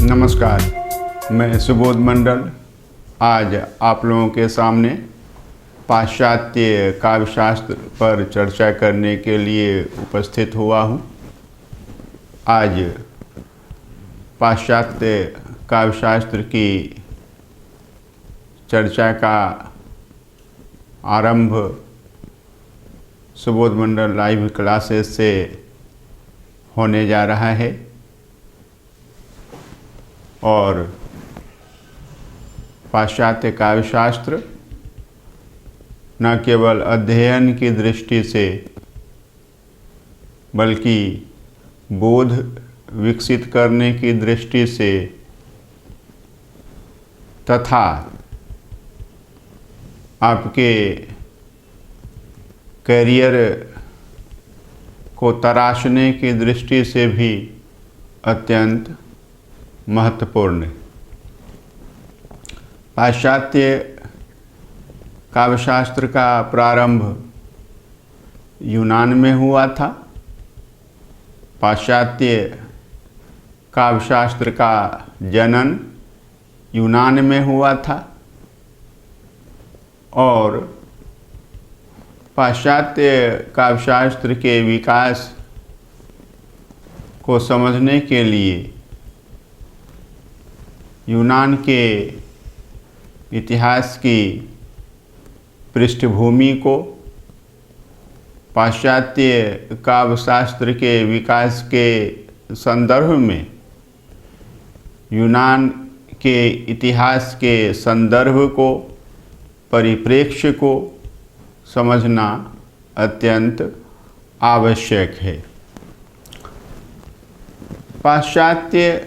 नमस्कार, मैं सुबोध मंडल आज आप लोगों के सामने पाश्चात्य काव्यशास्त्र पर चर्चा करने के लिए उपस्थित हुआ हूँ। आज पाश्चात्य काव्यशास्त्र की चर्चा का आरंभ सुबोध मंडल लाइव क्लासेस से होने जा रहा है और पाश्चात्य काव्यशास्त्र न केवल अध्ययन की दृष्टि से बल्कि बोध विकसित करने की दृष्टि से तथा आपके करियर को तराशने की दृष्टि से भी अत्यंत महत्वपूर्ण। पाश्चात्य काव्यशास्त्र का प्रारंभ यूनान में हुआ था। पाश्चात्य काव्यशास्त्र का जनन यूनान में हुआ था और पाश्चात्य काव्यशास्त्र के विकास को समझने के लिए यूनान के इतिहास की पृष्ठभूमि को, पाश्चात्य काव्यशास्त्र के विकास के संदर्भ में यूनान के इतिहास के संदर्भ को, परिप्रेक्ष्य को समझना अत्यंत आवश्यक है। पाश्चात्य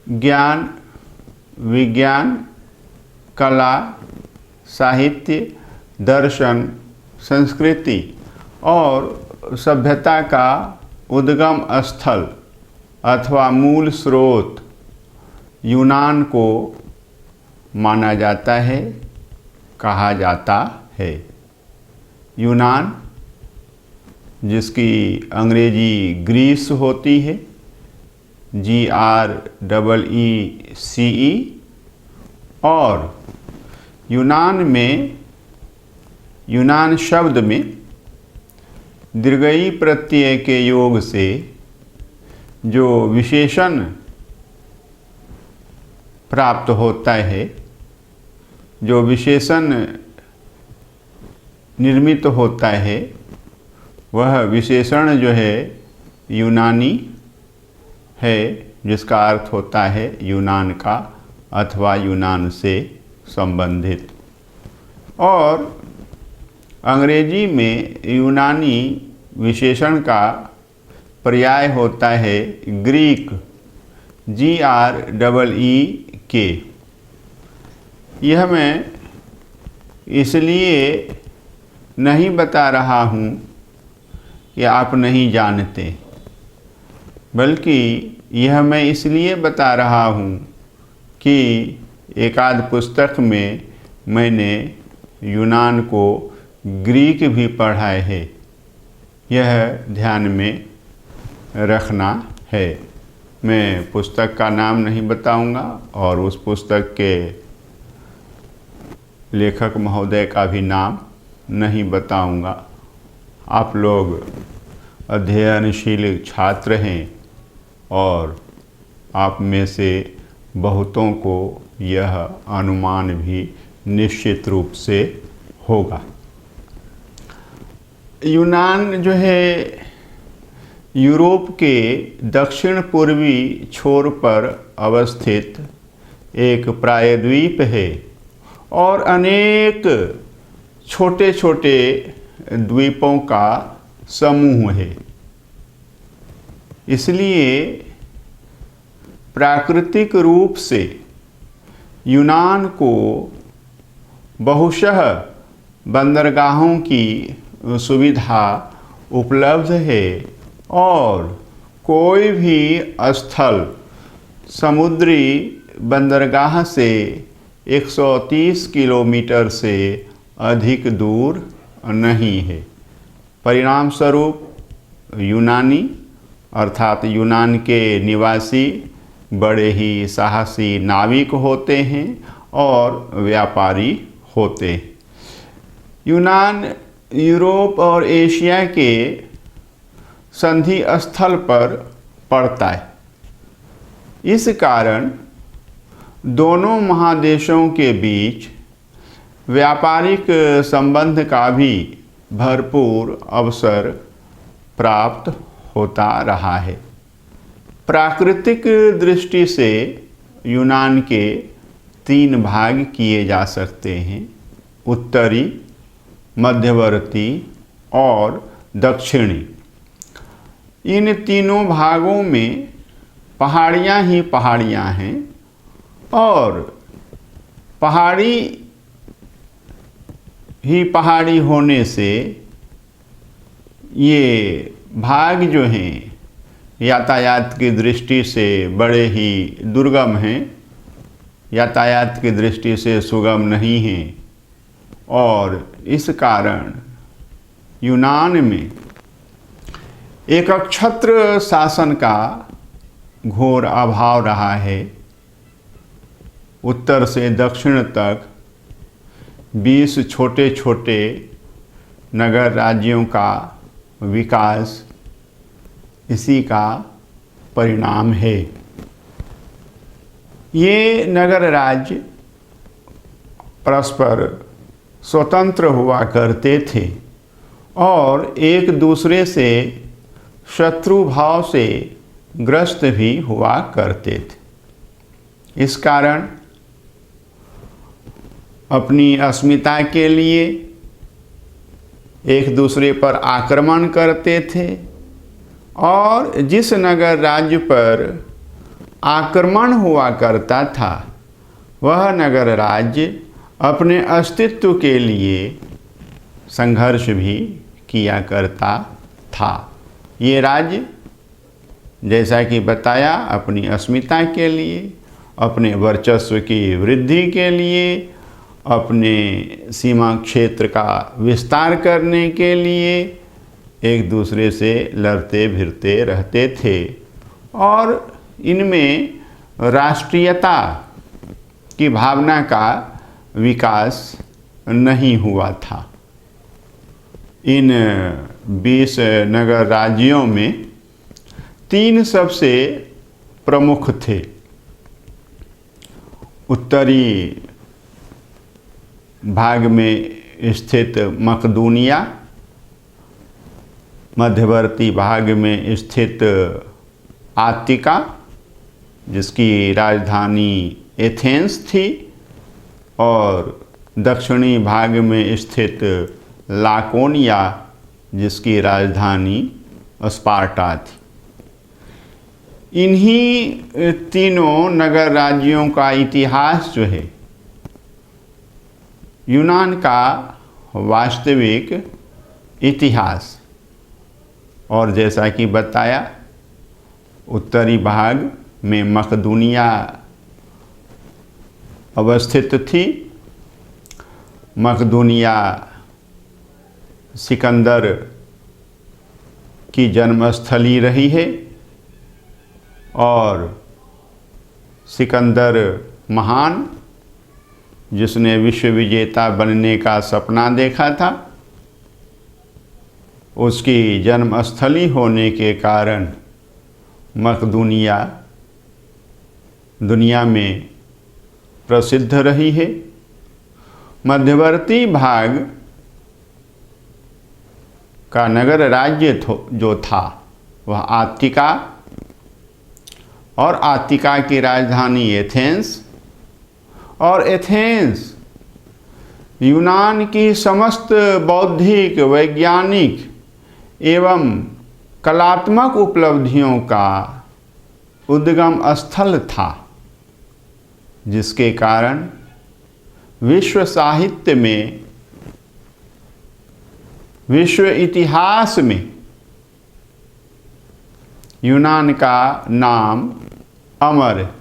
ज्ञान, विज्ञान, कला, साहित्य, दर्शन, संस्कृति और सभ्यता का उद्गम स्थल अथवा मूल स्रोत यूनान को माना जाता है, कहा जाता है। यूनान, जिसकी अंग्रेजी ग्रीस होती है, GREECE, और यूनान शब्द में दीर्घई प्रत्यय के योग से जो विशेषण प्राप्त होता है, जो विशेषण निर्मित होता है, वह विशेषण जो है यूनानी है, जिसका अर्थ होता है यूनान का अथवा यूनान से संबंधित। और अंग्रेजी में यूनानी विशेषण का पर्याय होता है ग्रीक, GREEK। यह मैं इसलिए नहीं बता रहा हूँ कि आप नहीं जानते, बल्कि यह मैं इसलिए बता रहा हूँ कि एकाध पुस्तक में मैंने यूनान को ग्रीक भी पढ़ा है, यह ध्यान में रखना है। मैं पुस्तक का नाम नहीं बताऊंगा और उस पुस्तक के लेखक महोदय का भी नाम नहीं बताऊंगा। आप लोग अध्ययनशील छात्र हैं और आप में से बहुतों को यह अनुमान भी निश्चित रूप से होगा। यूनान जो है यूरोप के दक्षिण पूर्वी छोर पर अवस्थित एक प्रायद्वीप है और अनेक छोटे छोटे द्वीपों का समूह है। इसलिए प्राकृतिक रूप से यूनान को बहुशः बंदरगाहों की सुविधा उपलब्ध है और कोई भी स्थल समुद्री बंदरगाह से 130 किलोमीटर से अधिक दूर नहीं है। परिणाम स्वरूप यूनानी अर्थात यूनान के निवासी बड़े ही साहसी नाविक होते हैं और व्यापारी होते हैं। यूनान यूरोप और एशिया के संधि स्थल पर पड़ता है। इस कारण दोनों महादेशों के बीच व्यापारिक संबंध का भी भरपूर अवसर प्राप्त होता रहा है। प्राकृतिक दृष्टि से यूनान के 3 भाग किए जा सकते हैं, उत्तरी, मध्यवर्ती और दक्षिणी। इन तीनों भागों में पहाड़ियाँ ही पहाड़ियाँ हैं और पहाड़ी ही पहाड़ी होने से ये भाग जो हैं यातायात की दृष्टि से बड़े ही दुर्गम हैं, यातायात की दृष्टि से सुगम नहीं हैं और इस कारण यूनान में एक क्षत्र शासन का घोर अभाव रहा है। उत्तर से दक्षिण तक 20 छोटे छोटे नगर राज्यों का विकास इसी का परिणाम है। ये नगर राज्य परस्पर स्वतंत्र हुआ करते थे और एक दूसरे से शत्रु भाव से ग्रस्त भी हुआ करते थे। इस कारण अपनी अस्मिता के लिए एक दूसरे पर आक्रमण करते थे और जिस नगर राज्य पर आक्रमण हुआ करता था वह नगर राज्य अपने अस्तित्व के लिए संघर्ष भी किया करता था। ये राज्य जैसा कि बताया अपनी अस्मिता के लिए, अपने वर्चस्व की वृद्धि के लिए, अपने सीमा क्षेत्र का विस्तार करने के लिए एक दूसरे से लड़ते भिड़ते रहते थे और इनमें राष्ट्रीयता की भावना का विकास नहीं हुआ था। इन 20 नगर राज्यों में 3 सबसे प्रमुख थे। उत्तरी भाग में स्थित मकदूनिया, मध्यवर्ती भाग में स्थित आतिका जिसकी राजधानी एथेंस थी और दक्षिणी भाग में स्थित लाकोनिया जिसकी राजधानी स्पार्टा थी। इन्हीं तीनों नगर राज्यों का इतिहास जो है यूनान का वास्तविक इतिहास, और जैसा कि बताया उत्तरी भाग में मकदूनिया अवस्थित थी। मकदूनिया सिकंदर की जन्मस्थली रही है और सिकंदर महान जिसने विश्व विजेता बनने का सपना देखा था, उसकी जन्मस्थली होने के कारण मकदूनिया दुनिया में प्रसिद्ध रही है। मध्यवर्ती भाग का नगर राज्य जो था वह आतिका और आतिका की राजधानी एथेंस, और एथेंस यूनान की समस्त बौद्धिक, वैज्ञानिक एवं कलात्मक उपलब्धियों का उद्गम स्थल था, जिसके कारण विश्व साहित्य में, विश्व इतिहास में यूनान का नाम अमर है।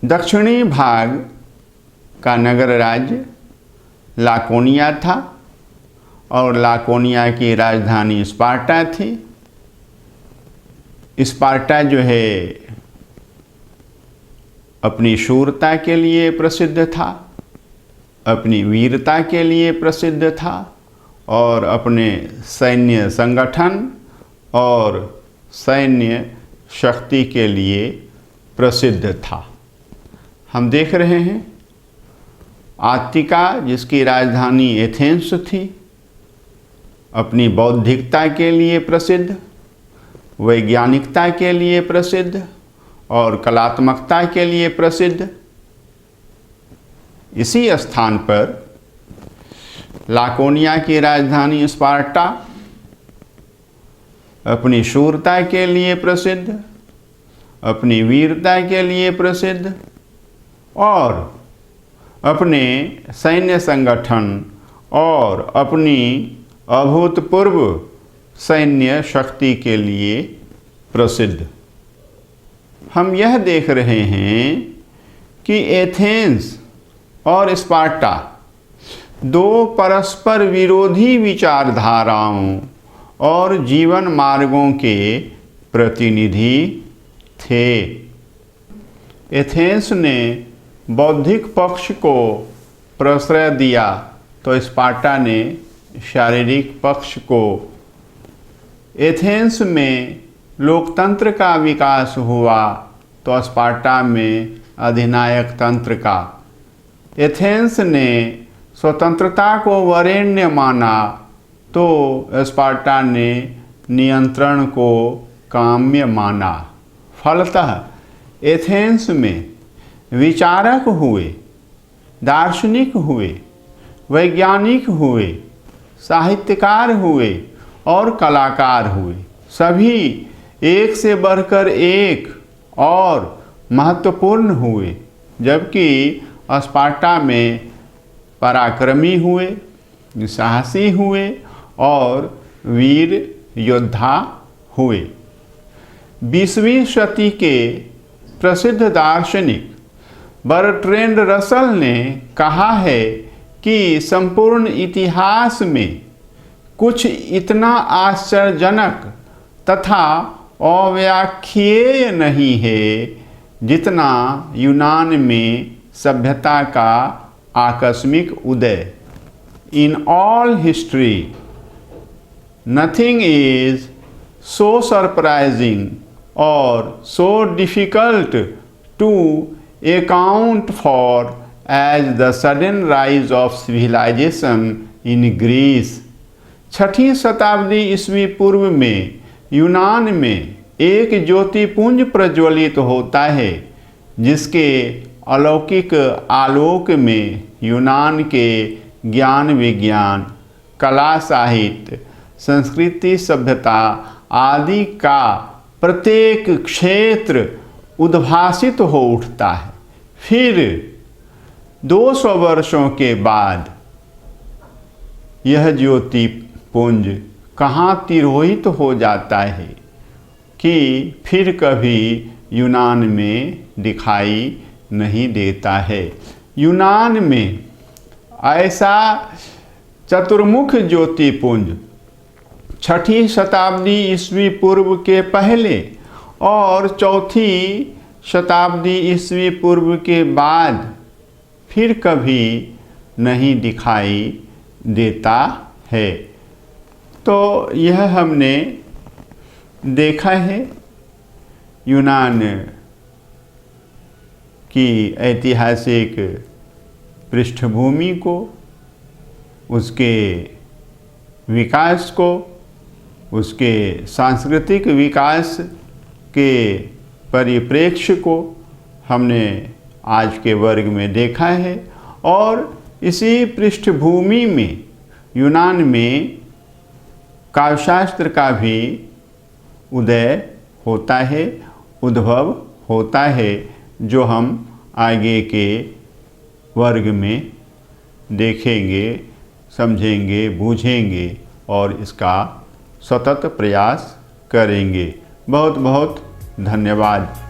दक्षिणी भाग का नगर राज्य लाकोनिया था और लाकोनिया की राजधानी स्पार्टा थी। स्पार्टा जो है अपनी शूरता के लिए प्रसिद्ध था, अपनी वीरता के लिए प्रसिद्ध था और अपने सैन्य संगठन और सैन्य शक्ति के लिए प्रसिद्ध था। हम देख रहे हैं आत्तिका, जिसकी राजधानी एथेंस थी, अपनी बौद्धिकता के लिए प्रसिद्ध, वैज्ञानिकता के लिए प्रसिद्ध और कलात्मकता के लिए प्रसिद्ध। इसी स्थान पर लाकोनिया की राजधानी स्पार्टा अपनी शूरता के लिए प्रसिद्ध, अपनी वीरता के लिए प्रसिद्ध और अपने सैन्य संगठन और अपनी अभूतपूर्व सैन्य शक्ति के लिए प्रसिद्ध। हम यह देख रहे हैं कि एथेंस और स्पार्टा दो परस्पर विरोधी विचारधाराओं और जीवन मार्गों के प्रतिनिधि थे। एथेंस ने बौद्धिक पक्ष को प्रश्रय दिया तो स्पार्टा ने शारीरिक पक्ष को। एथेंस में लोकतंत्र का विकास हुआ तो स्पार्टा में अधिनायक तंत्र का। एथेंस ने स्वतंत्रता को वरेण्य माना तो स्पार्टा ने नियंत्रण को काम्य माना। फलतः एथेंस में विचारक हुए, दार्शनिक हुए, वैज्ञानिक हुए, साहित्यकार हुए और कलाकार हुए। सभी एक से बढ़कर एक और महत्वपूर्ण हुए, जबकि स्पार्टा में पराक्रमी हुए, साहसी हुए और वीर योद्धा हुए। 20वीं शती के प्रसिद्ध दार्शनिक बर्ट्रैंड रसल ने कहा है कि संपूर्ण इतिहास में कुछ इतना आश्चर्यजनक तथा अव्याख्येय नहीं है जितना यूनान में सभ्यता का आकस्मिक उदय। In all history nothing is so surprising और so difficult to account for as the sudden rise of civilization in Greece। 6ठी शताब्दी ईस्वी पूर्व में यूनान में एक ज्योतिपुंज प्रज्वलित होता है, जिसके अलौकिक आलोक में यूनान के ज्ञान विज्ञान, कला साहित्य, संस्कृति सभ्यता आदि का प्रत्येक क्षेत्र उद्भासित हो उठता है। फिर 200 वर्षों के बाद यह ज्योतिपुंज कहाँ तिरोहित हो जाता है कि फिर कभी यूनान में दिखाई नहीं देता है। यूनान में ऐसा चतुर्मुख ज्योतिपुंज 6ठी शताब्दी ईस्वी पूर्व के पहले और 4थी शताब्दी ईस्वी पूर्व के बाद फिर कभी नहीं दिखाई देता है। तो यह हमने देखा है यूनान की ऐतिहासिक पृष्ठभूमि को, उसके विकास को, उसके सांस्कृतिक विकास के परिप्रेक्ष्य को हमने आज के वर्ग में देखा है। और इसी पृष्ठभूमि में यूनान में काव्यशास्त्र का भी उदय होता है, उद्भव होता है, जो हम आगे के वर्ग में देखेंगे, समझेंगे, बूझेंगे और इसका सतत प्रयास करेंगे। बहुत बहुत धन्यवाद।